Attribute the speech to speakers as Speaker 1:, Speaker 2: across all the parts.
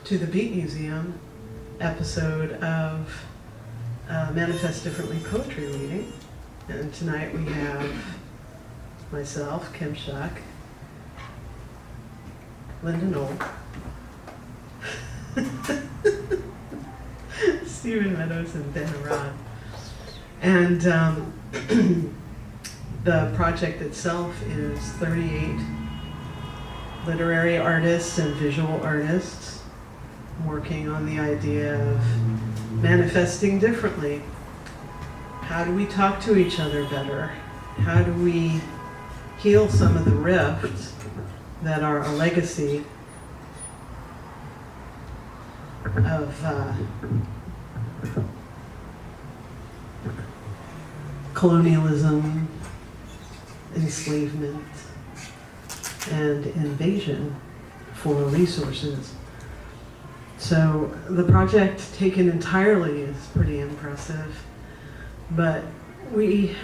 Speaker 1: to the Beat Museum episode of Manifest Differently Poetry Reading. And tonight we have myself, Kim Shuck, Linda Noel, Stephen Meadows, and Dena. And the project itself is 38 literary artists and visual artists working on the idea of manifesting differently. How do we talk to each other better? How do we heal some of the rifts that are a legacy of colonialism, enslavement, and invasion for resources? So the project taken entirely is pretty impressive, but we,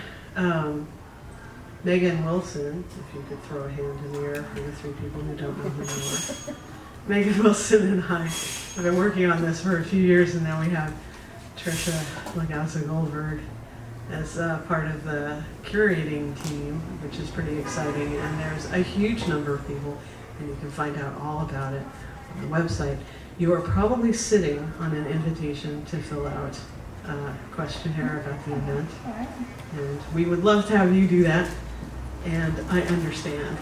Speaker 1: Megan Wilson, if you could throw a hand in the air for the three people who don't know who you are. Megan Wilson and I have been working on this for a few years, and now we have Trisha Lagaso Goldberg as part of the curating team, which is pretty exciting. And there's a huge number of people, and you can find out all about it on the website. You are probably sitting on an invitation to fill out a questionnaire about the event. And we would love to have you do that. And I understand.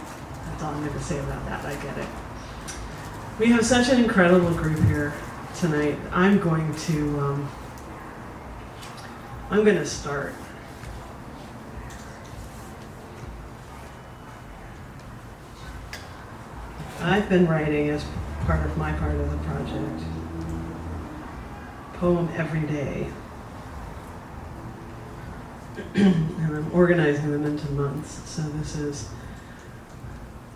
Speaker 1: That's all I'm going to say about that. I get it. We have such an incredible group here tonight. I'm going to start. I've been writing as part of my part of the project, poem every day. And I'm organizing them into months, so this is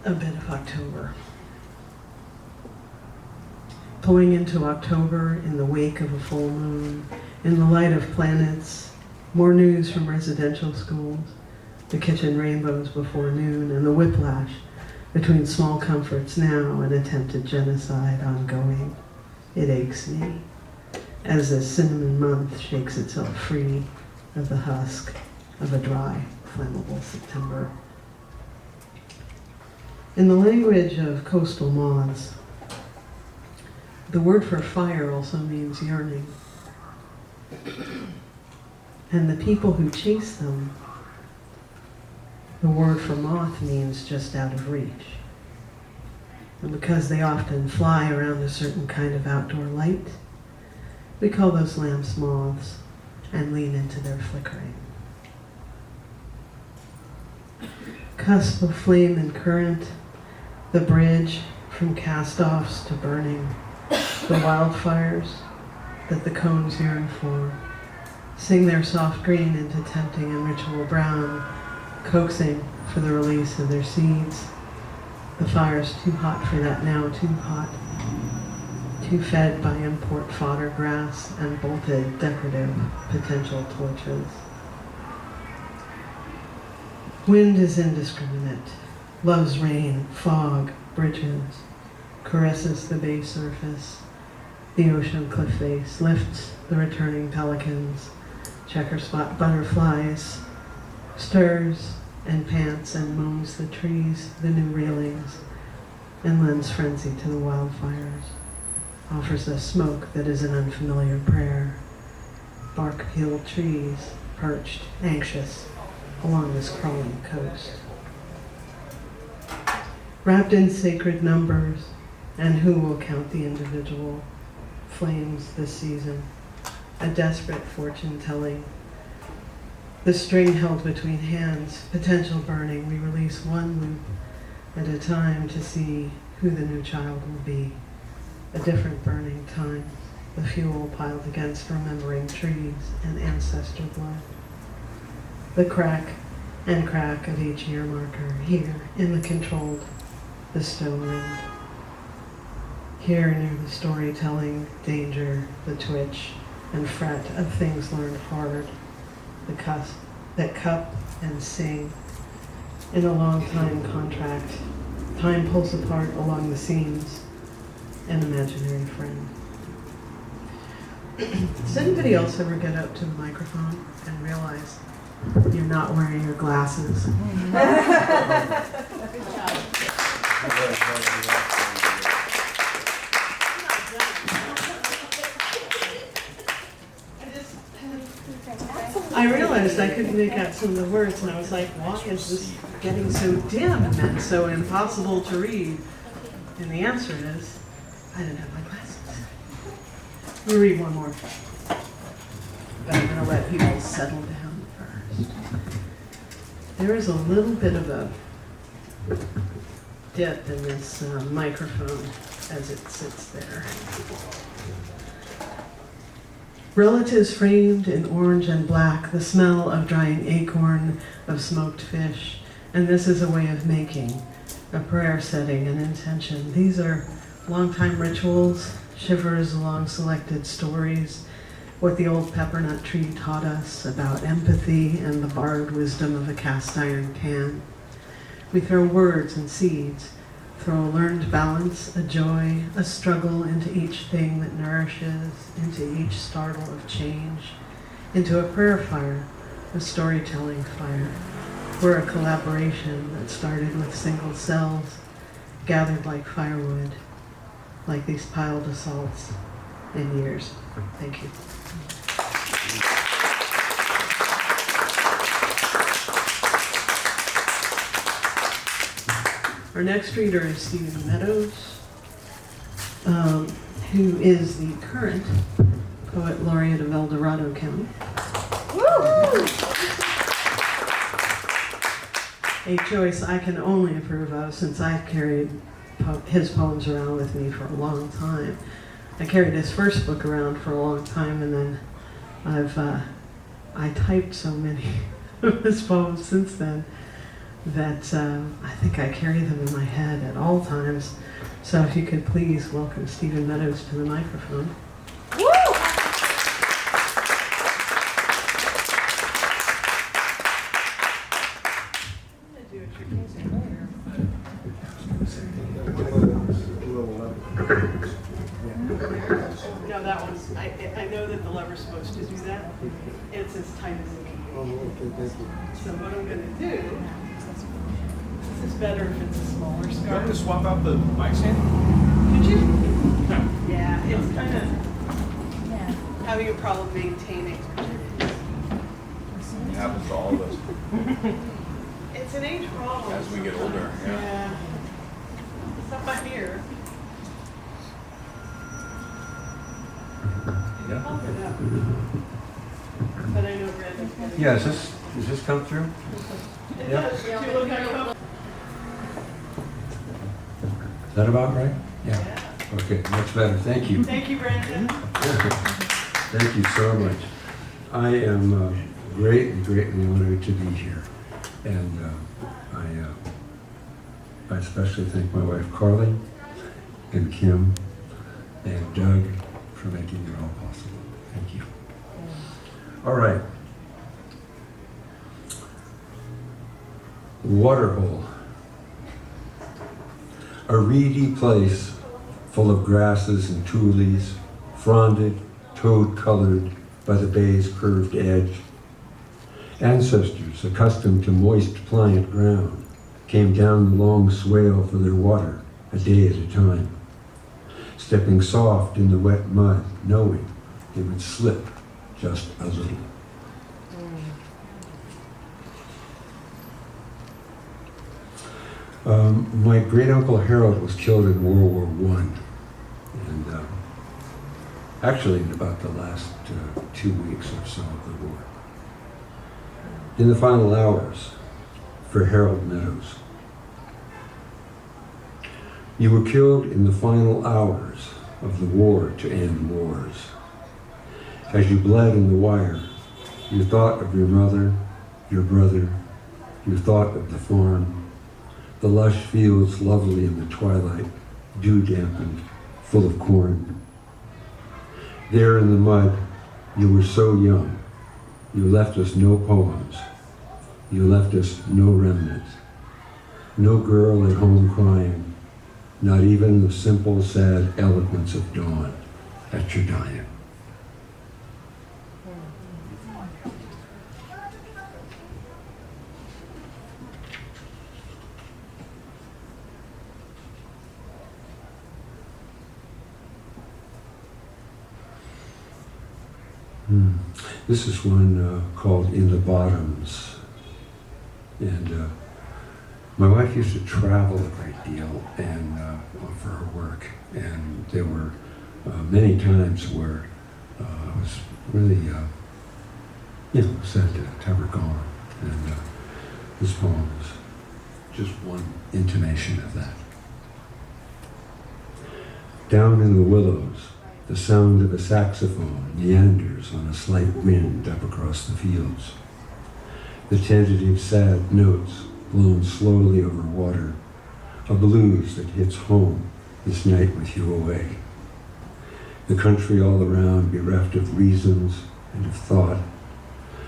Speaker 1: a bit of October. Pulling into October in the wake of a full moon, in the light of planets, more news from residential schools, the kitchen rainbows before noon, and the whiplash between small comforts now and attempted genocide ongoing. It aches me as the cinnamon month shakes itself free of the husk of a dry, flammable September. In the language of coastal moths, the word for fire also means yearning. And the people who chase them, the word for moth means just out of reach. And because they often fly around a certain kind of outdoor light, we call those lamps moths and lean into their flickering. Cusp of flame and current, the bridge from cast-offs to burning, the wildfires that the cones yearn for, sing their soft green into tempting and ritual brown, coaxing for the release of their seeds. The fire's too hot for that now, too hot, too fed by import fodder grass and bolted decorative potential torches. Wind is indiscriminate, loves rain, fog, bridges, caresses the bay surface, the ocean cliff face, lifts the returning pelicans, checker spot butterflies, stirs and pants and moans the trees, the new railings, and lends frenzy to the wildfires, offers us smoke that is an unfamiliar prayer, bark-peeled trees, perched, anxious, along this crawling coast. Wrapped in sacred numbers, and who will count the individual flames this season, a desperate fortune-telling. The string held between hands, potential burning, we release one loop at a time to see who the new child will be. A different burning time, the fuel piled against remembering trees and ancestor blood. The crack and crack of each year marker here in the controlled bestow ring. Here near the storytelling, danger, the twitch and fret of things learned hard, the cusp that cup and sing in a long time contract. Time pulls apart along the seams, an imaginary friend. Does anybody else ever get up to the microphone and realize you're not wearing your glasses?
Speaker 2: Good job.
Speaker 1: I realized I couldn't make out some of the words, and I was like, why is this getting so dim and so impossible to read? And the answer is, I didn't have my glasses. We'll read one more. But I'm going to let people settle down first. There is a little bit of a dip in this microphone as it sits there. Relatives framed in orange and black, the smell of drying acorn, of smoked fish, and this is a way of making, a prayer setting, an intention. These are long-time rituals, shivers along selected stories, what the old peppernut tree taught us about empathy and the borrowed wisdom of a cast iron pan. We throw words and seeds, throw a learned balance, a joy, a struggle into each thing that nourishes, into each startle of change, into a prayer fire, a storytelling fire. We're a collaboration that started with single cells, gathered like firewood, like these piled assaults in years. Thank you. Our next reader is Stephen Meadows, who is the current Poet Laureate of El Dorado County. Woo! A choice I can only approve of since I've carried his poems around with me for a long time. I carried his first book around for a long time, and then I typed so many of his poems since then that I think I carry them in my head at all times. So if you could please welcome Stephen Meadows to the microphone. Woo! No, that one's, I know that the lever's supposed to do that. It's as tight as it can be. So what I'm going to do, this is better if it's a smaller
Speaker 3: Do you want
Speaker 1: scarf.
Speaker 3: me to swap out the mic stand?
Speaker 1: Could you?
Speaker 3: No.
Speaker 1: Yeah, it's kind of having a problem maintaining.
Speaker 3: It happens to all of us
Speaker 1: It's an age problem.
Speaker 3: as we get older.
Speaker 1: Yeah. It's up my here.
Speaker 4: Yeah.
Speaker 1: Hold it up. But I know Brenda's gonna.
Speaker 4: Yeah, does this come through?
Speaker 1: It
Speaker 4: Yeah.
Speaker 1: does. Do you look like a-
Speaker 4: Is that about right? Yeah.
Speaker 1: Yeah.
Speaker 4: Okay, much better. Thank you.
Speaker 1: Thank you, Brenda.
Speaker 4: Thank you so much. I am greatly honored to be here. And I especially thank my wife Carly and Kim and Doug for making it all possible. Thank you. All right. Waterhole. A reedy place full of grasses and tules, fronded, toad-colored by the bay's curved edge. Ancestors accustomed to moist, pliant ground came down the long swale for their water, a day at a time, stepping soft in the wet mud, knowing they would slip just a little. My great-uncle Harold was killed in World War I, and actually in about the last 2 weeks or so of the war. In the final hours, for Harold Meadows. You were killed in the final hours of the war to end wars. As you bled in the wire, you thought of your mother, your brother, you thought of the farm, the lush fields lovely in the twilight, dew-dampened, full of corn. There in the mud, you were so young, you left us no poems, you left us no remnants, no girl at home crying, not even the simple, sad eloquence of dawn at your dying. This is one called In the Bottoms. And my wife used to travel a great deal and for her work. And there were many times where I was really, sad to have her gone. And this poem is just one intimation of that. Down in the willows, the sound of a saxophone meanders on a slight wind up across the fields. The tentative sad notes blown slowly over water, a blues that hits home this night with you away. The country all around bereft of reasons and of thought,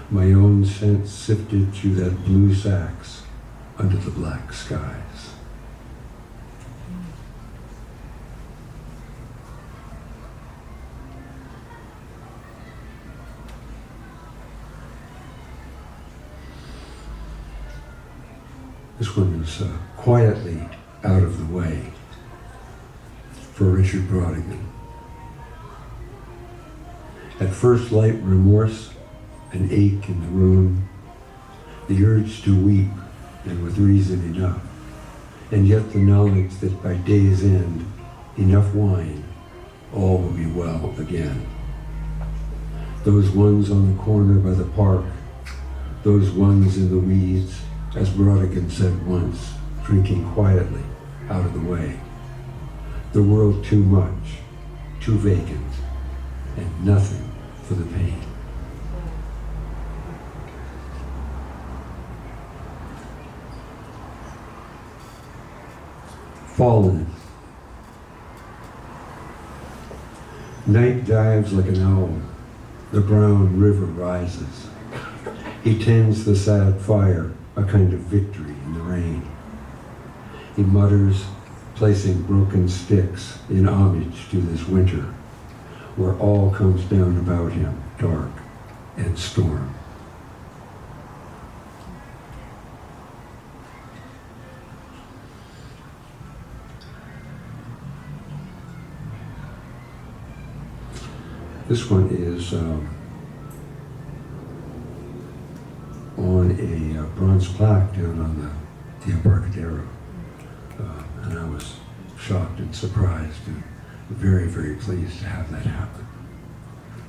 Speaker 4: my own sense sifted through that blue sax under the black skies. This one is quietly out of the way for Richard Brodigan. At first light remorse, an ache in the room, the urge to weep, and with reason enough, and yet the knowledge that by day's end, enough wine, all will be well again. Those ones on the corner by the park, those ones in the weeds, as Brodigan said once, drinking quietly out of the way. The world too much, too vacant, and nothing for the pain. Fallen. Night dives like an owl. The brown river rises. He tends the sad fire, a kind of victory in the rain. He mutters, placing broken sticks in homage to this winter, where all comes down about him, dark and storm. This one is on a bronze plaque down on the Embarcadero. And I was shocked and surprised and very, very pleased to have that happen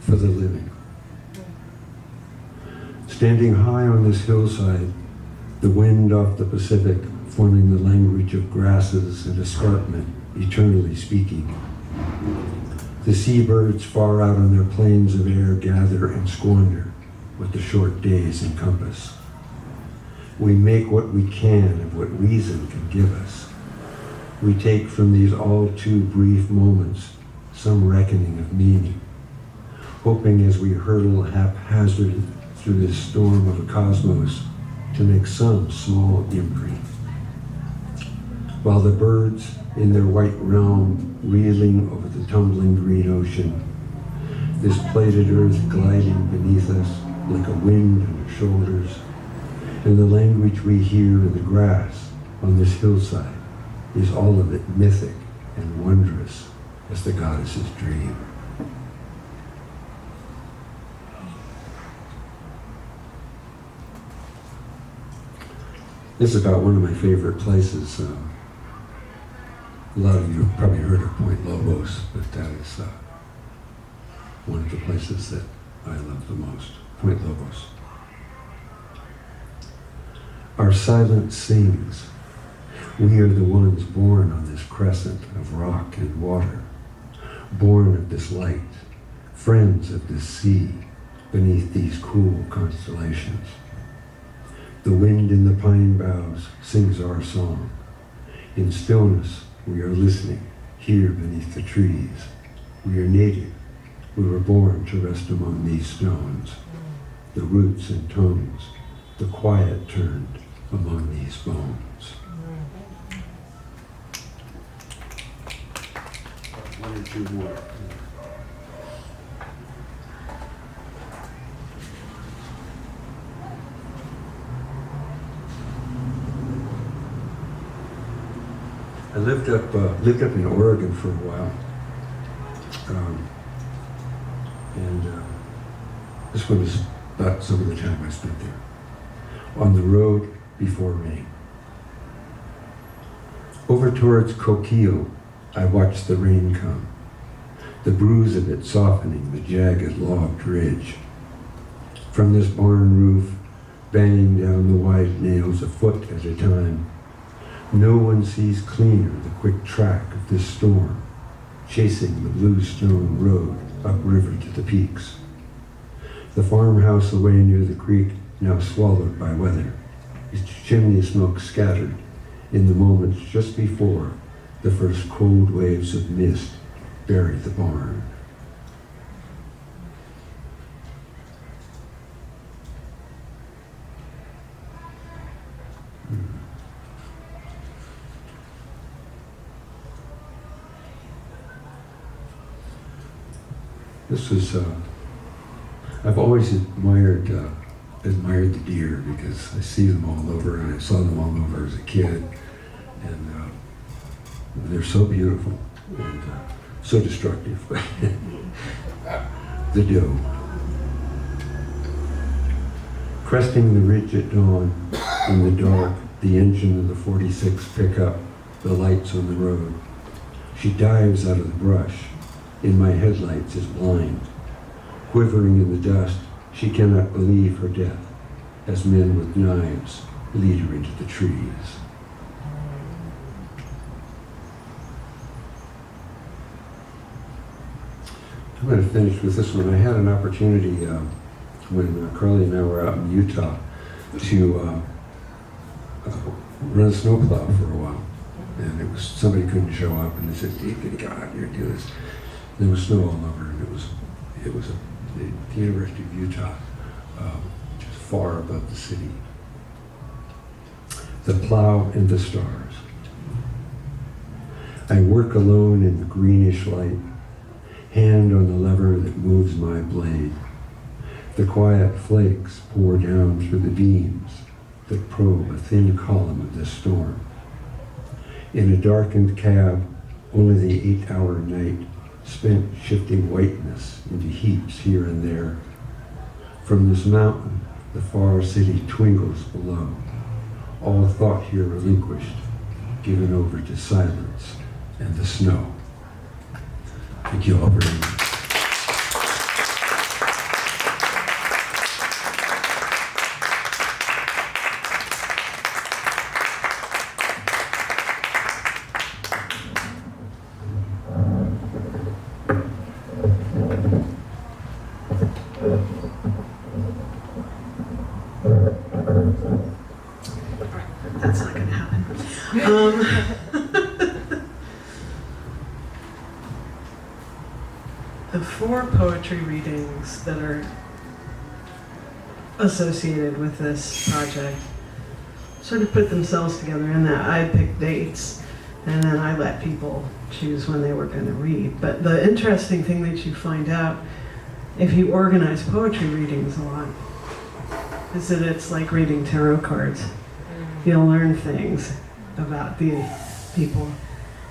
Speaker 4: for the living. Standing high on this hillside, the wind off the Pacific forming the language of grasses and escarpment, eternally speaking. The seabirds far out on their plains of air gather and squander what the short days encompass. We make what we can of what reason can give us. We take from these all too brief moments some reckoning of meaning, hoping as we hurtle haphazard through this storm of a cosmos to make some small imprint. While the birds in their white realm reeling over the tumbling green ocean, this plated earth gliding beneath us like a wind on our shoulders, and the language we hear in the grass on this hillside is all of it mythic and wondrous as the goddess's dream. This is about one of my favorite places. A lot of you have probably heard of Point Lobos, but that is one of the places that I love the most, Point Lobos. Our silence sings. We are the ones born on this crescent of rock and water, born of this light, friends of this sea, beneath these cool constellations. The wind in the pine boughs sings our song. In stillness, we are listening, here beneath the trees. We are native. We were born to rest among these stones. The roots and tones, the quiet turned among these bones. one or two more. I lived up in Oregon for a while, and this one was about some of the time I spent there. On the road before rain. Over towards Coquille, I watched the rain come, the bruise of it softening the jagged logged ridge. From this barn roof, banging down the wide nails a foot at a time, no one sees cleaner the quick track of this storm, chasing the blue stone road upriver to the peaks. The farmhouse away near the creek, now swallowed by weather, its chimney smoke scattered in the moments just before the first cold waves of mist bury the barn. This was, I've always admired the deer because I see them all over, and I saw them all over as a kid, and they're so beautiful and so destructive. The doe. Cresting the ridge at dawn, in the dark, the engine of the 46 pickup, the lights on the road. She dives out of the brush. In my headlights is blind. Quivering in the dust, she cannot believe her death as men with knives lead her into the trees. I'm going to finish with this one. I had an opportunity when Carly and I were out in Utah to run a snowplow for a while. And it was, somebody couldn't show up, and they said, "You can go out here and do this." There was snow all over, and it was the University of Utah, just far above the city. The plow and the stars. I work alone in the greenish light, hand on the lever that moves my blade. The quiet flakes pour down through the beams that probe a thin column of this storm. In a darkened cab, only the 8-hour night spent shifting whiteness into heaps here and there. From this mountain, the far city twinkles below, all thought here relinquished, given over to silence and the snow. Thank you all very much.
Speaker 1: That's not going to happen. The 4 poetry readings that are associated with this project sort of put themselves together in that I picked dates and then I let people choose when they were going to read. But the interesting thing that you find out if you organize poetry readings a lot is that it's like reading tarot cards. You'll learn things about the people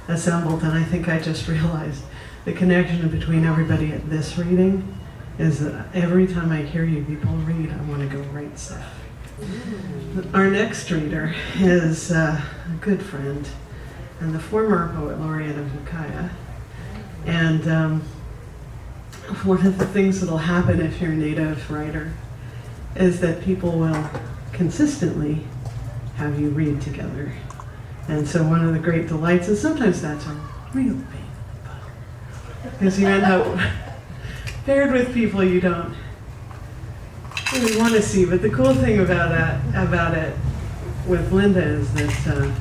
Speaker 1: assembled, and I think I just realized the connection between everybody at this reading is that every time I hear you people read, I want to go write stuff. Our next reader is a good friend and the former poet laureate of Ukiah. And one of the things that'll happen if you're a native writer is that people will consistently have you read together. And so one of the great delights, and sometimes that's a real pain, because you end up paired with people you don't really want to see. But the cool thing about it with Linda is that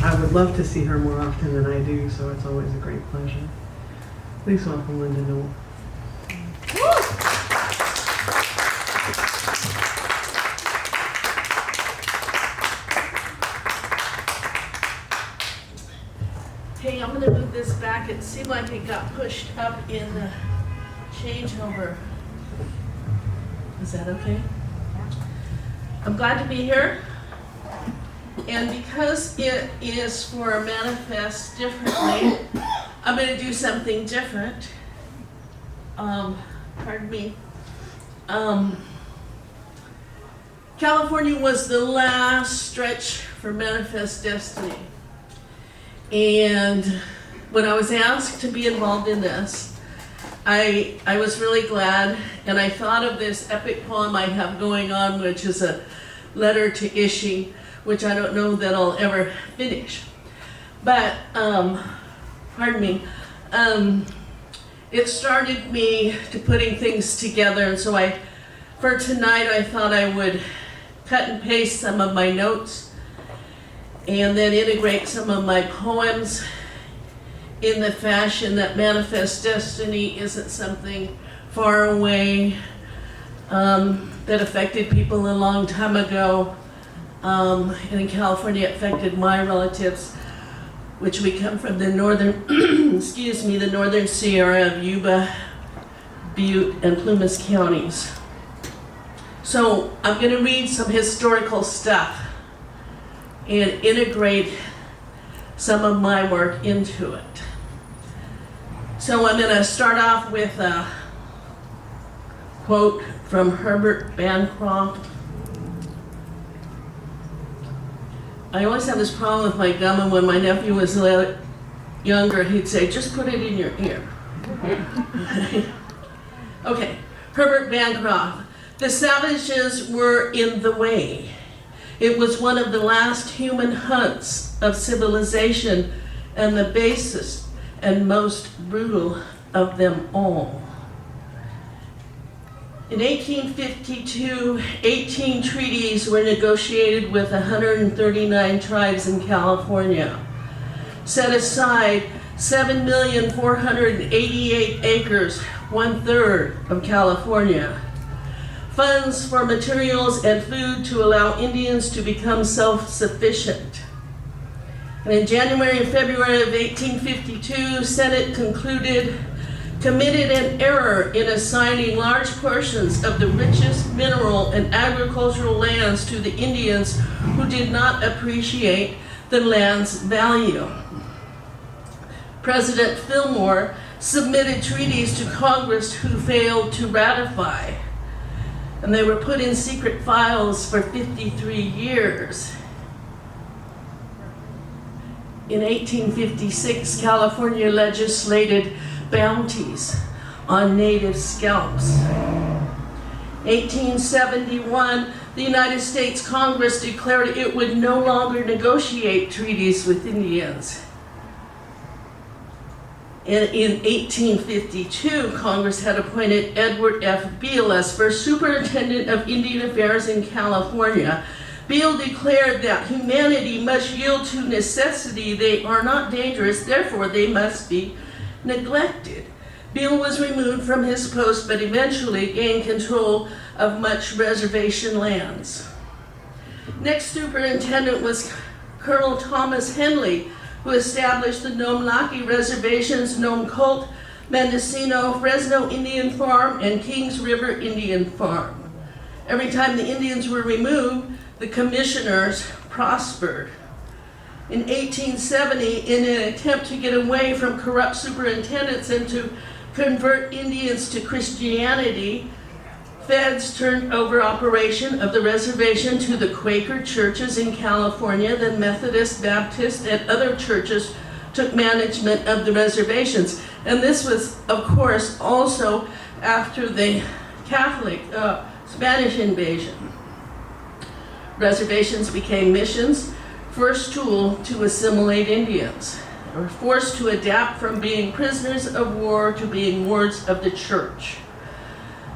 Speaker 1: I would love to see her more often than I do, so it's always a great pleasure. Please welcome Linda Noel.
Speaker 2: Hey, I'm going to move this back back. It seemed like it got pushed up in the changeover. Is that okay? I'm glad to be here. And because it is for Manifest Differently, I'm going to do something different. Pardon me. California was the last stretch for Manifest Destiny. And when I was asked to be involved in this, I was really glad, and I thought of this epic poem I have going on, which is a letter to Ishi, which I don't know that I'll ever finish. But, pardon me, it started me to putting things together, and so for tonight I thought I would cut and paste some of my notes and then integrate some of my poems in the fashion that Manifest Destiny isn't something far away that affected people a long time ago. And in California, it affected my relatives, which we come from the northern, excuse me, the northern Sierra of Yuba, Butte, and Plumas counties. So I'm going to read some historical stuff and integrate some of my work into it. So I'm going to start off with a quote from Herbert Bancroft. I always have this problem with my gum, and when my nephew was younger, he'd say, just put it in your ear. Okay, Herbert Bancroft. The savages were in the way. It was one of the last human hunts of civilization and the basest and most brutal of them all. In 1852, 18 treaties were negotiated with 139 tribes in California. Set aside 7,488 acres, 1/3 of California. Funds for materials and food to allow Indians to become self-sufficient. And in January and February of 1852, Senate committed an error in assigning large portions of the richest mineral and agricultural lands to the Indians who did not appreciate the land's value. President Fillmore submitted treaties to Congress who failed to ratify, and they were put in secret files for 53 years. In 1856, California legislated bounties on native scalps. 1871, the United States Congress declared it would no longer negotiate treaties with Indians. And in 1852, Congress had appointed Edward F. Beale as first superintendent of Indian Affairs in California. Beale declared that humanity must yield to necessity. They are not dangerous, therefore they must be neglected. Beale was removed from his post, but eventually gained control of much reservation lands. Next superintendent was Colonel Thomas Henley, who established the Nome Laki reservations, Nome Colt, Mendocino, Fresno Indian Farm, and Kings River Indian Farm. Every time the Indians were removed, the commissioners prospered. In 1870, in an attempt to get away from corrupt superintendents and to convert Indians to Christianity, feds turned over operation of the reservation to the Quaker churches in California. The Methodist, Baptist, and other churches took management of the reservations. And this was, of course, also after the Catholic Spanish invasion. Reservations became missions, first tool to assimilate Indians. They were forced to adapt from being prisoners of war to being wards of the church.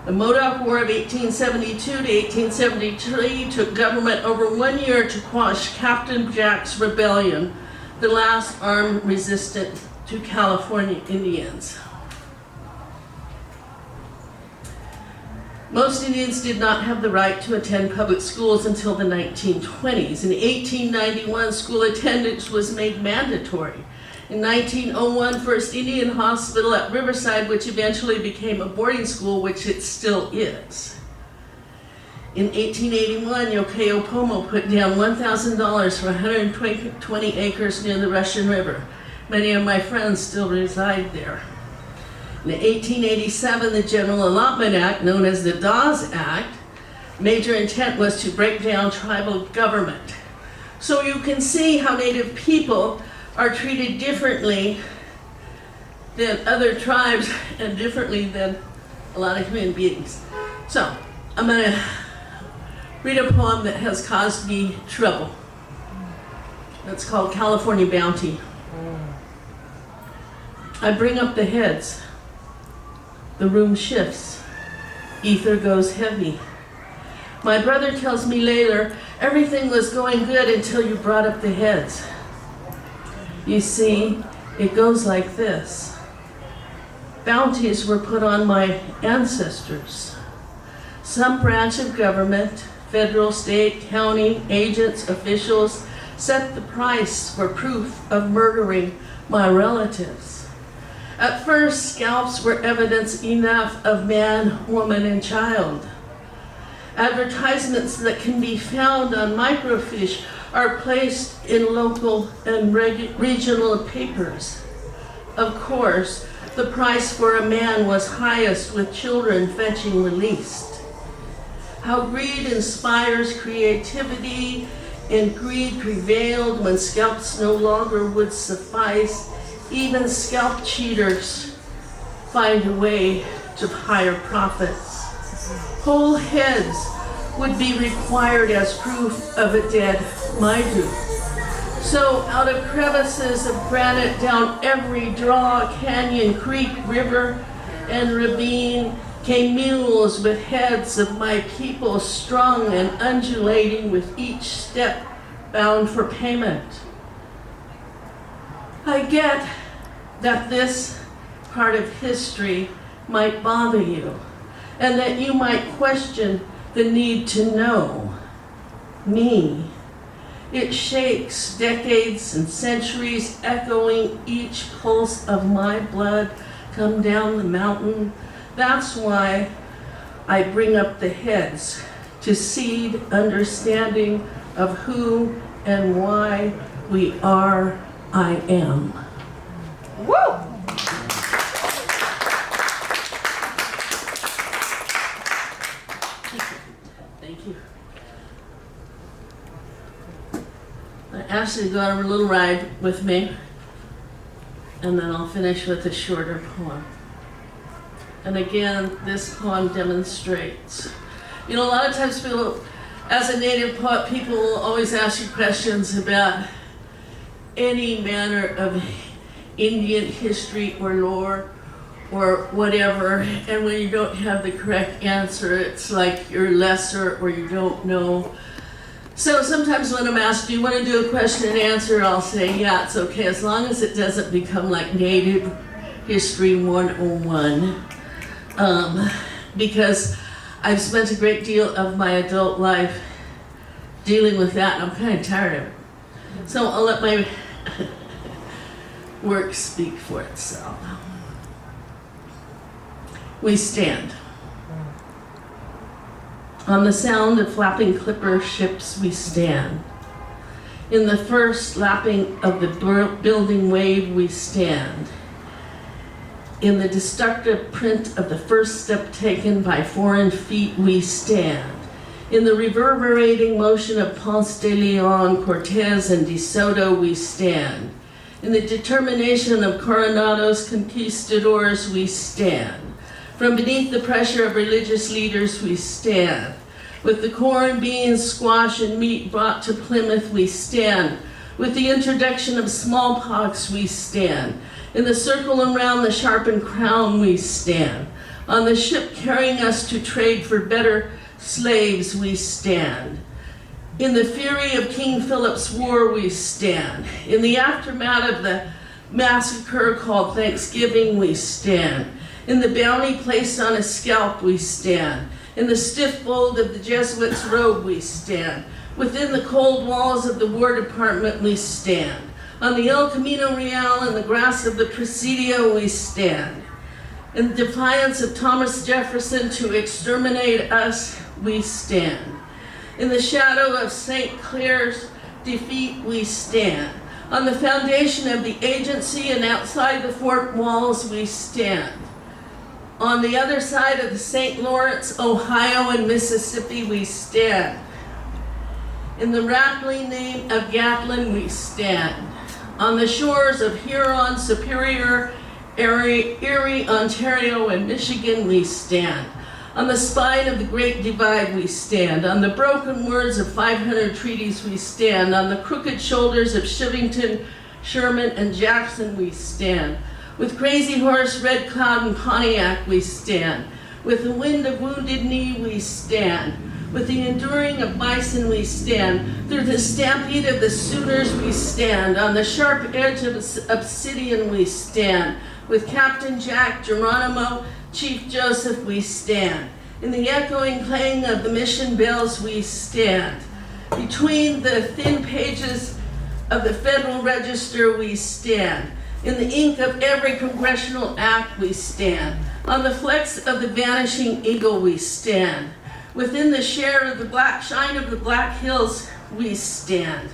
Speaker 2: The Modoc War of 1872 to 1873 took government over 1 year to quash Captain Jack's rebellion, the last armed resistance to California Indians. Most Indians did not have the right to attend public schools until the 1920s. In 1891, school attendance was made mandatory. In 1901, First Indian Hospital at Riverside, which eventually became a boarding school, which it still is. In 1881, Yokeo Pomo put down $1,000 for 120 acres near the Russian River. Many of my friends still reside there. In 1887, the General Allotment Act, known as the Dawes Act, major intent was to break down tribal government. So you can see how Native people are treated differently than other tribes and differently than a lot of human beings. So I'm going to read a poem that has caused me trouble. It's called California Bounty. I bring up the heads. The room shifts. Ether goes heavy. My brother tells me later, everything was going good until you brought up the heads. You see, it goes like this. Bounties were put on my ancestors. Some branch of government, federal, state, county, agents, officials, set the price for proof of murdering my relatives. At first, scalps were evidence enough of man, woman, and child. Advertisements that can be found on microfiche are placed in local and regional papers. Of course, the price for a man was highest, with children fetching the least. How greed inspires creativity, and greed prevailed when scalps no longer would suffice. Even scalp cheaters find a way to higher profits. Whole heads would be required as proof of a dead Maidu. So out of crevices of granite, down every draw, canyon, creek, river, and ravine, came mules with heads of my people, strung and undulating with each step bound for payment. I get that this part of history might bother you, and that you might question the need to know me. It shakes decades and centuries, echoing each pulse of my blood come down the mountain. That's why I bring up the heads, to seed understanding of who and why we are, I am.
Speaker 5: Woo!
Speaker 2: Thank you. I asked you to go on a little ride with me, and then I'll finish with a shorter poem. And again, this poem demonstrates. You know, a lot of times people, as a native poet, people will always ask you questions about any manner of Indian history or lore or whatever, and when you don't have the correct answer, it's like you're lesser or you don't know. So sometimes when I'm asked, do you want to do a question and answer, I'll say, yeah, it's okay, as long as it doesn't become like Native History 101. Because I've spent a great deal of my adult life dealing with that, and I'm kind of tired of it. So I'll let my work speak for itself. We stand. On the sound of flapping clipper ships we stand. In the first lapping of the building wave we stand. In the destructive print of the first step taken by foreign feet we stand. In the reverberating motion of Ponce de Leon, Cortez, and De Soto we stand. In the determination of Coronado's conquistadors we stand. From beneath the pressure of religious leaders we stand. With the corn, beans, squash, and meat brought to Plymouth we stand. With the introduction of smallpox we stand. In the circle around the sharpened crown we stand. On the ship carrying us to trade for better slaves we stand. In the fury of King Philip's war we stand. In the aftermath of the massacre called Thanksgiving we stand. In the bounty placed on a scalp we stand. In the stiff fold of the Jesuit's robe we stand. Within the cold walls of the War Department we stand. On the El Camino Real and the grass of the Presidio we stand. In defiance of Thomas Jefferson to exterminate us, we stand. In the shadow of St. Clair's defeat, we stand. On the foundation of the agency and outside the fort walls, we stand. On the other side of the St. Lawrence, Ohio, and Mississippi, we stand. In the rattling name of Gatlin, we stand. On the shores of Huron, Superior, Erie, Ontario, and Michigan, we stand. On the spine of the Great Divide, we stand. On the broken words of 500 treaties, we stand. On the crooked shoulders of Shivington, Sherman, and Jackson, we stand. With Crazy Horse, Red Cloud, and Pontiac, we stand. With the wind of Wounded Knee, we stand. With the enduring of Bison, we stand. Through the stampede of the Sooners, we stand. On the sharp edge of Obsidian, we stand. With Captain Jack, Geronimo, Chief Joseph, we stand. In the echoing clang of the mission bells, we stand. Between the thin pages of the Federal Register, we stand. In the ink of every congressional act, we stand. On the flecks of the vanishing eagle, we stand. Within the share of the shine of the Black Hills, we stand.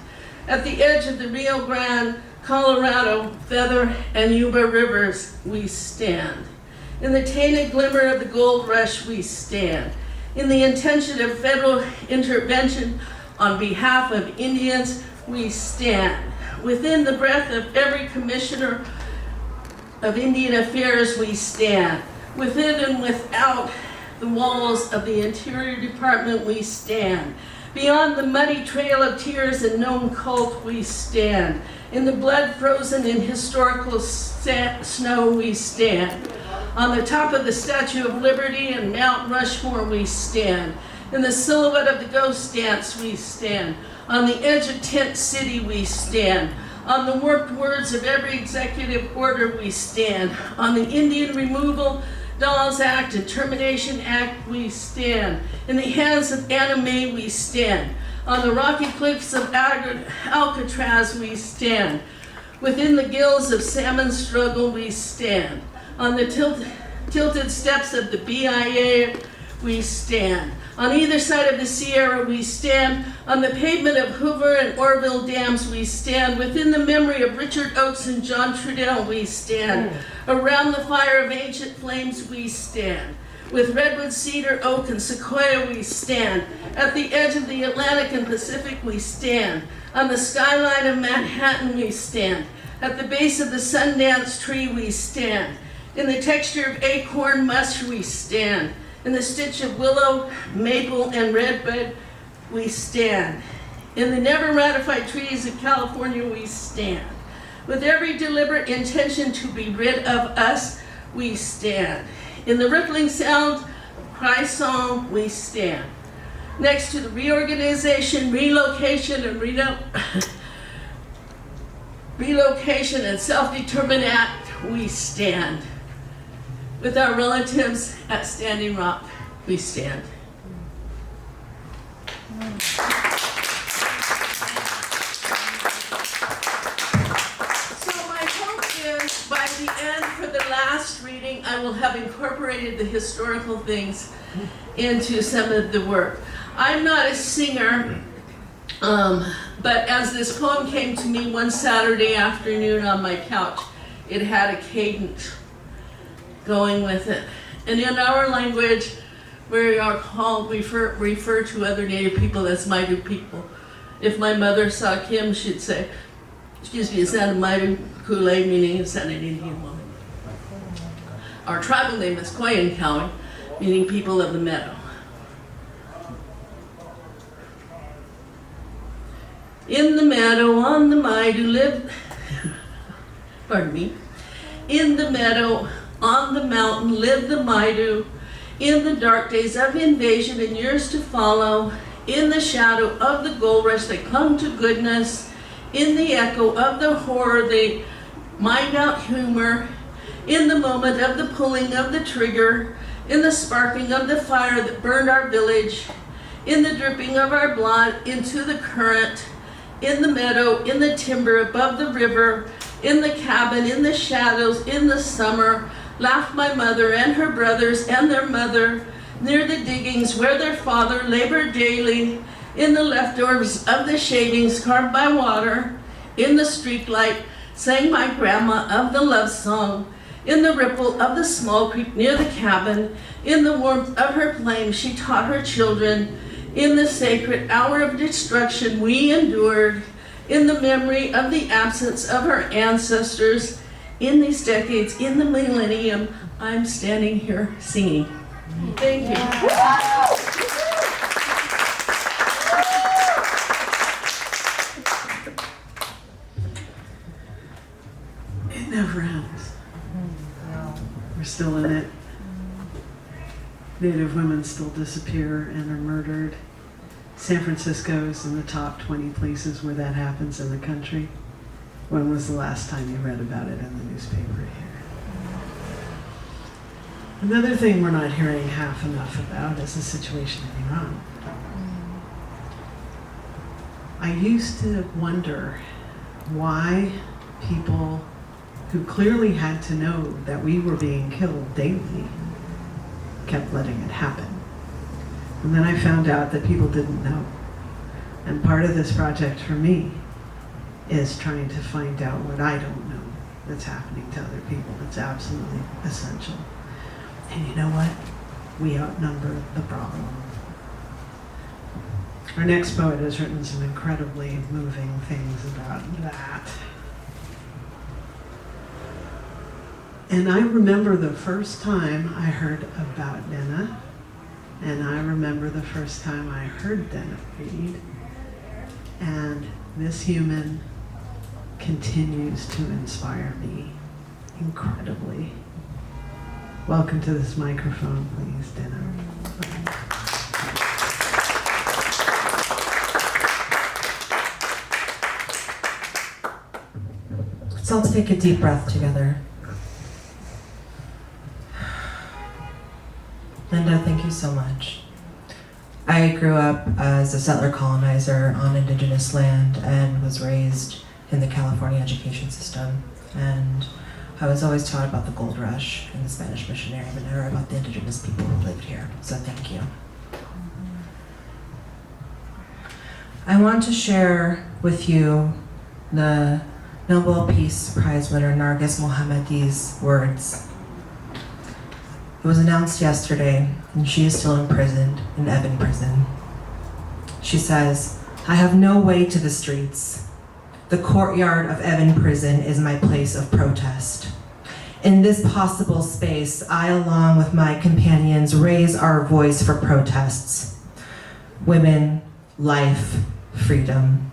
Speaker 2: At the edge of the Rio Grande, Colorado, Feather, and Yuba rivers, we stand. In the tainted glimmer of the gold rush, we stand. In the intention of federal intervention on behalf of Indians, we stand. Within the breath of every commissioner of Indian Affairs, we stand. Within and without the walls of the Interior Department, we stand. Beyond the muddy trail of tears and known cult, we stand. In the blood frozen in historical snow, we stand. On the top of the Statue of Liberty and Mount Rushmore, we stand. In the silhouette of the Ghost Dance, we stand. On the edge of Tent City, we stand. On the warped words of every executive order, we stand. On the Indian Removal Dolls Act and Termination Act, we stand. In the hands of Anna May, we stand. On the rocky cliffs of Alcatraz, we stand. Within the gills of Salmon Struggle, we stand. On the tilted steps of the BIA, we stand. On either side of the Sierra, we stand. On the pavement of Hoover and Orville dams, we stand. Within the memory of Richard Oakes and John Trudell, we stand. Around the fire of ancient flames, we stand. With redwood, cedar, oak, and sequoia, we stand. At the edge of the Atlantic and Pacific, we stand. On the skyline of Manhattan, we stand. At the base of the Sundance tree, we stand. In the texture of acorn musk, we stand. In the stitch of willow, maple, and redbud, we stand. In the never ratified treaties of California, we stand. With every deliberate intention to be rid of us, we stand. In the rippling sound of Christ's song, we stand. Next to the reorganization, relocation, and self-determined act, we stand. With our relatives at Standing Rock, we stand. So my hope is by the end, for the last reading, I will have incorporated the historical things into some of the work. I'm not a singer, but as this poem came to me one Saturday afternoon on my couch, it had a cadence going with it. And in our language, we are called, refer to other Native people as Maidu people. If my mother saw Kim, she'd say, excuse me, is that a Maidu Kule, meaning is that an Indian woman? Our tribal name is Koyankawi, meaning people of the meadow. In the meadow, on the Maidu lived, pardon me, in the meadow, on the mountain lived the Maidu. In the dark days of invasion and years to follow, in the shadow of the gold rush they clung to goodness, in the echo of the horror they mined out humor, in the moment of the pulling of the trigger, in the sparking of the fire that burned our village, in the dripping of our blood into the current, in the meadow, in the timber, above the river, in the cabin, in the shadows, in the summer, laughed my mother and her brothers and their mother, near the diggings where their father labored daily, in the leftovers of the shavings carved by water, in the streetlight sang my grandma of the love song, in the ripple of the small creek near the cabin, in the warmth of her flame she taught her children, in the sacred hour of destruction we endured, in the memory of the absence of her ancestors, in these decades, in the millennium, I'm standing here singing. Thank you.
Speaker 1: It never ends. We're still in it. Native women still disappear and are murdered. San Francisco is in the top 20 places where that happens in the country. When was the last time you read about it in the newspaper here? Another thing we're not hearing half enough about is the situation in Iran. I used to wonder why people who clearly had to know that we were being killed daily kept letting it happen. And then I found out that people didn't know. And part of this project for me is trying to find out what I don't know that's happening to other people. It's absolutely essential. And you know what? We outnumber the problem. Our next poet has written some incredibly moving things about that. And I remember the first time I heard about Dena, and I remember the first time I heard Dena read. And this human continues to inspire me incredibly. Welcome to this microphone, please, Dena.
Speaker 5: So let's take a deep breath together. Linda, thank you so much. I grew up as a settler colonizer on indigenous land and was raised in the California education system. And I was always taught about the gold rush and the Spanish missionary, but never about the indigenous people who lived here. So thank you. I want to share with you the Nobel Peace Prize winner Narges Mohammadi's words. It was announced yesterday, and she is still imprisoned in Evin prison. She says, "I have no way to the streets. The courtyard of Evin prison is my place of protest. In this possible space, I, along with my companions, raise our voice for protests. Women, life, freedom.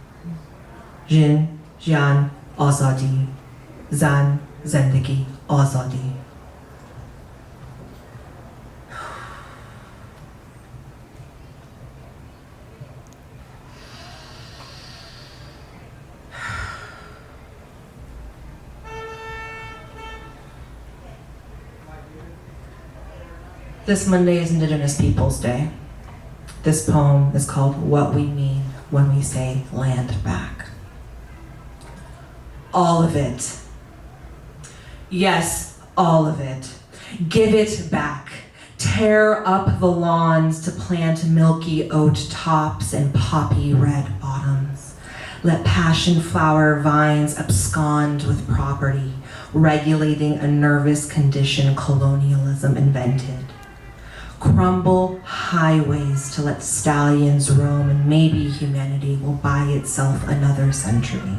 Speaker 5: Jin, Jian, Azadi. Zan, Zendagi, Azadi." This Monday is Indigenous Peoples Day. This poem is called What We Mean When We Say Land Back. All of it. Yes, all of it. Give it back. Tear up the lawns to plant milky oat tops and poppy red bottoms. Let passion flower vines abscond with property, regulating a nervous condition colonialism invented. Crumble highways to let stallions roam, and maybe humanity will buy itself another century.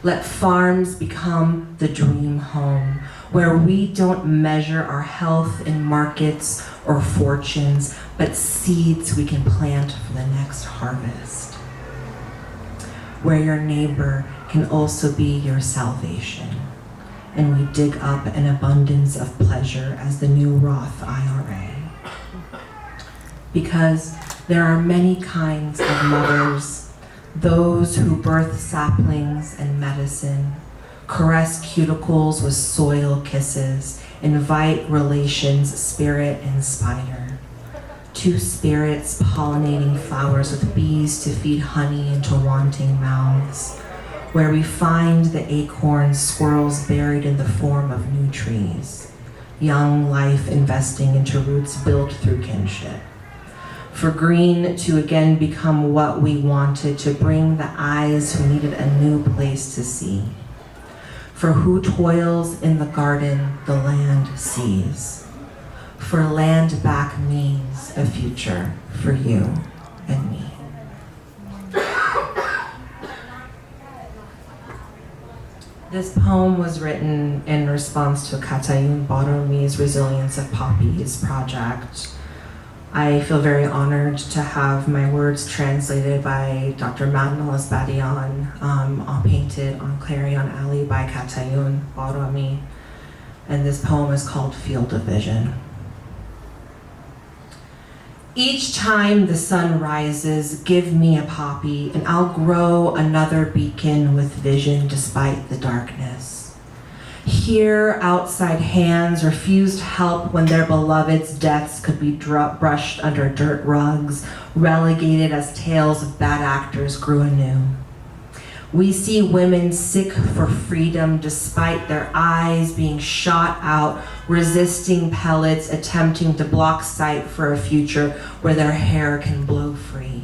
Speaker 5: Let farms become the dream home, where we don't measure our health in markets or fortunes, but seeds we can plant for the next harvest. Where your neighbor can also be your salvation, and we dig up an abundance of pleasure as the new Roth IRA. Because there are many kinds of mothers, those who birth saplings and medicine, caress cuticles with soil kisses, invite relations, spirit and spider. two spirits pollinating flowers with bees to feed honey into wanting mouths, where we find the acorn squirrels buried in the form of new trees, young life investing into roots built through kinship. For green to again become what we wanted, to bring the eyes who needed a new place to see. For who toils in the garden, the land sees. For land back means a future for you and me. This poem was written in response to Katayoun Bahrami's Resilience of Poppies project. I feel very honored to have my words translated by Dr. Manuel Badian, painted on Clarion Alley by Katayoun Bahrami. And this poem is called Field of Vision. Each time the sun rises, give me a poppy, and I'll grow another beacon with vision despite the darkness. Here, outside hands refused help when their beloveds' deaths could be brushed under dirt rugs, relegated as tales of bad actors grew anew. We see women sick for freedom despite their eyes being shot out, resisting pellets, attempting to block sight for a future where their hair can blow free.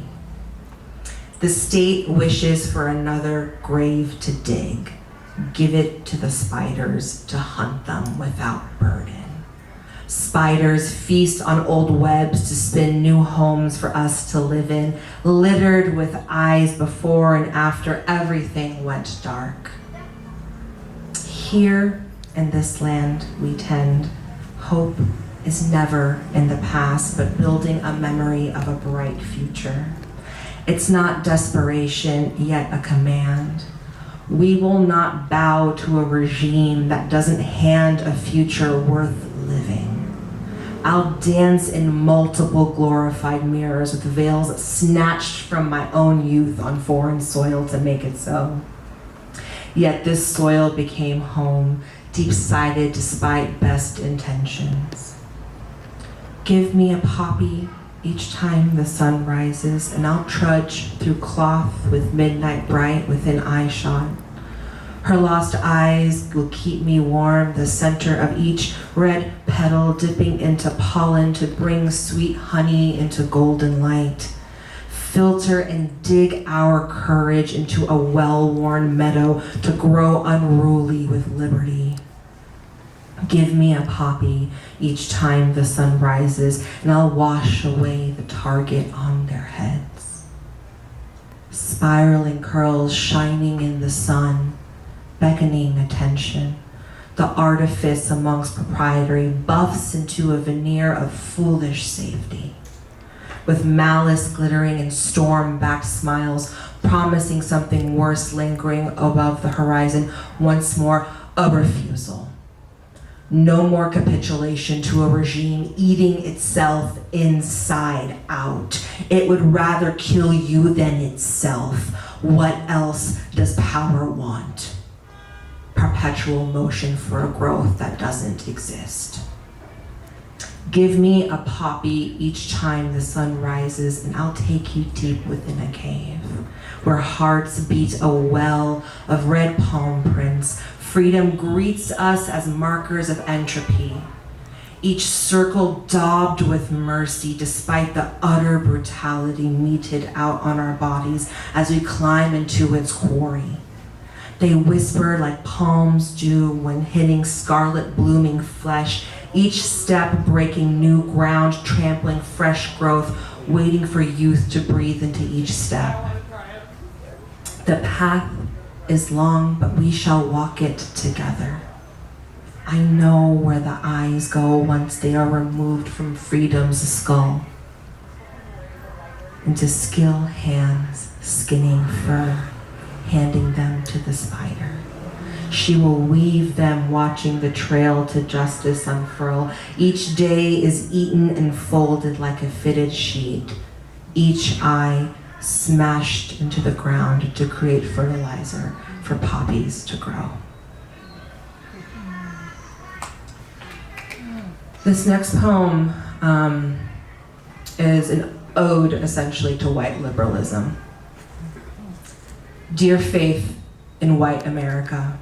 Speaker 5: The state wishes for another grave to dig. Give it to the spiders to hunt them without burden. Spiders feast on old webs to spin new homes for us to live in, littered with eyes before and after everything went dark. Here in this land we tend, hope is never in the past, but building a memory of a bright future. It's not desperation, yet a command. We will not bow to a regime that doesn't hand a future worth living. I'll dance in multiple glorified mirrors with veils snatched from my own youth on foreign soil to make it so. Yet this soil became home, deep-sided despite best intentions. Give me a poppy each time the sun rises, and I'll trudge through cloth with midnight bright within eyeshot. Her lost eyes will keep me warm, the center of each red petal dipping into pollen to bring sweet honey into golden light. Filter and dig our courage into a well-worn meadow to grow unruly with liberty. Give me a poppy each time the sun rises, and I'll wash away the target on their heads. Spiraling curls shining in the sun, beckoning attention. The artifice amongst proprietary buffs into a veneer of foolish safety. With malice glittering in storm-backed smiles, promising something worse lingering above the horizon, once more a refusal. No more capitulation to a regime eating itself inside out. It would rather kill you than itself. What else does power want? Perpetual motion for a growth that doesn't exist. Give me a poppy each time the sun rises, and I'll take you deep within a cave, where hearts beat a well of red palm prints. Freedom greets us as markers of entropy. Each circle daubed with mercy despite the utter brutality meted out on our bodies as we climb into its quarry. They whisper like palms do when hitting scarlet blooming flesh, each step breaking new ground, trampling fresh growth, waiting for youth to breathe into each step. The path is long, but we shall walk it together. I know where the eyes go once they are removed from freedom's skull. Into skilled hands skinning fur, handing them to the spider. She will weave them, watching the trail to justice unfurl. Each day is eaten and folded like a fitted sheet. Each eye smashed into the ground to create fertilizer for poppies to grow. This next poem is an ode essentially to white liberalism. Dear faith in white America,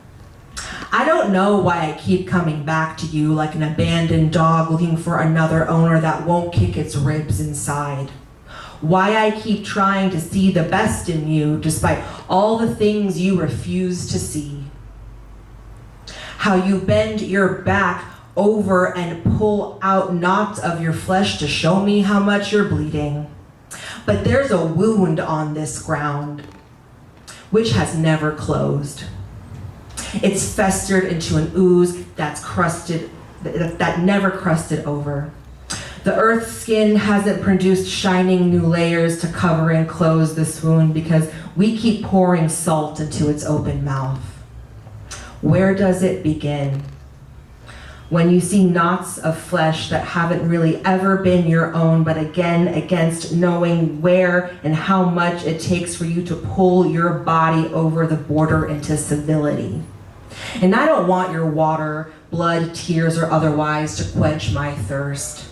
Speaker 5: I don't know why I keep coming back to you like an abandoned dog looking for another owner that won't kick its ribs inside. Why I keep trying to see the best in you despite all the things you refuse to see. How you bend your back over and pull out knots of your flesh to show me how much you're bleeding. But there's a wound on this ground which has never closed. It's festered into an ooze that's crusted, that never crusted over. The earth's skin hasn't produced shining new layers to cover and close this wound because we keep pouring salt into its open mouth. Where does it begin? When you see knots of flesh that haven't really ever been your own, but again against knowing where and how much it takes for you to pull your body over the border into civility. And I don't want your water, blood, tears, or otherwise to quench my thirst.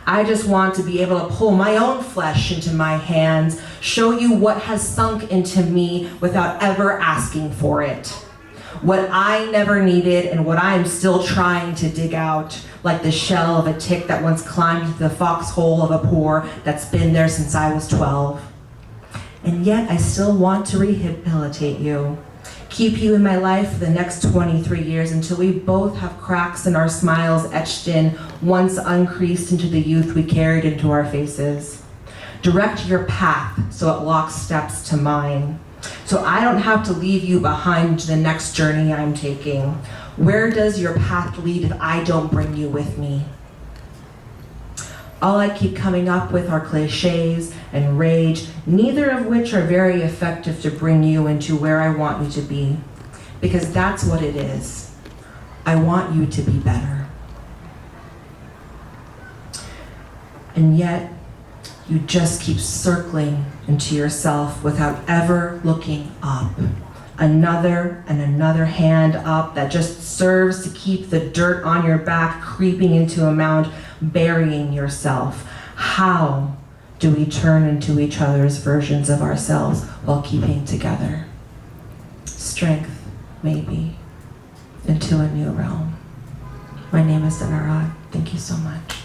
Speaker 5: I just want to be able to pull my own flesh into my hands, show you what has sunk into me without ever asking for it. What I never needed and what I am still trying to dig out, like the shell of a tick that once climbed into the foxhole of a pore that's been there since I was 12. And yet I still want to rehabilitate you. Keep you in my life for the next 23 years until we both have cracks in our smiles etched in, once uncreased into the youth we carried into our faces. Direct your path so it locks steps to mine, so I don't have to leave you behind to the next journey I'm taking. Where does your path lead if I don't bring you with me? All I keep coming up with are cliches and rage, neither of which are very effective to bring you into where I want you to be. Because that's what it is. I want you to be better. And yet, you just keep circling into yourself without ever looking up. Another and another hand up that just serves to keep the dirt on your back creeping into a mound, burying yourself. How do we turn into each other's versions of ourselves while keeping together? Strength, maybe, into a new realm. My name is Dena. Thank you so much.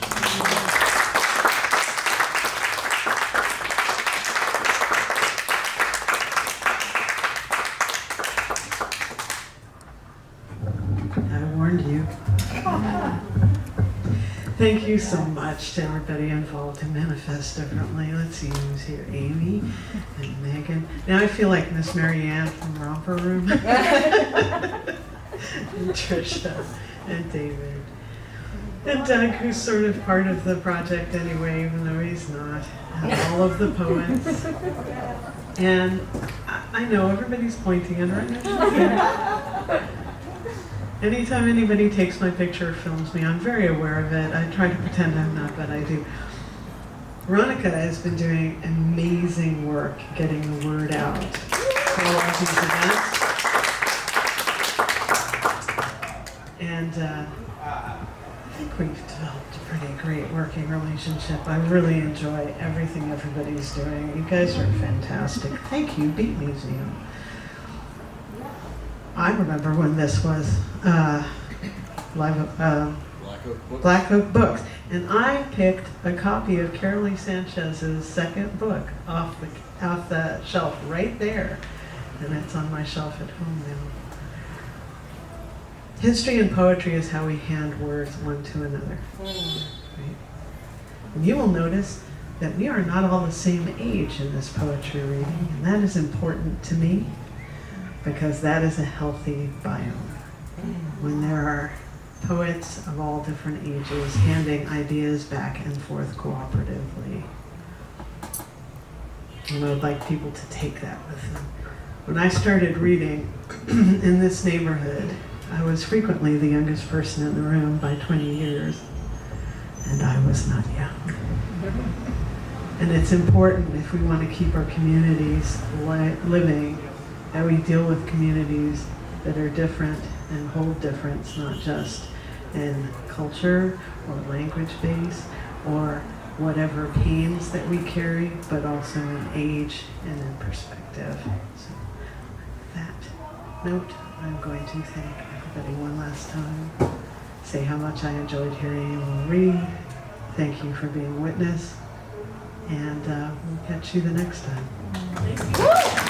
Speaker 1: You. Thank you so much to everybody involved in Manifest Differently. Let's see who's here. Amy and Megan. Now I feel like Miss Mary Ann from Romper Room. And Trisha and David. And Doug, who's sort of part of the project anyway, even though he's not. And all of the poets. And I know everybody's pointing in right now. Anytime anybody takes my picture or films me, I'm very aware of it. I try to pretend I'm not, but I do. Veronica has been doing amazing work getting the word out for all of these events. And I think we've developed a pretty great working relationship. I really enjoy everything everybody's doing. You guys are fantastic. Thank you, Beat Museum. I remember when this was Black Oak Books, and I picked a copy of Carolee Sanchez's second book off the shelf right there, and it's on my shelf at home now. History and poetry is how we hand words one to another. Right? And you will notice that we are not all the same age in this poetry reading, and that is important to me, because that is a healthy biome. When there are poets of all different ages handing ideas back and forth cooperatively. And I would like people to take that with them. When I started reading in this neighborhood, I was frequently the youngest person in the room by 20 years, and I was not young. And it's important, if we want to keep our communities living, that we deal with communities that are different and hold difference, not just in culture or language base or whatever pains that we carry, but also in age and in perspective. So, with that note, I'm going to thank everybody one last time, say how much I enjoyed hearing you all read. Thank you for being a witness, and we'll catch you the next time.
Speaker 2: Thank you.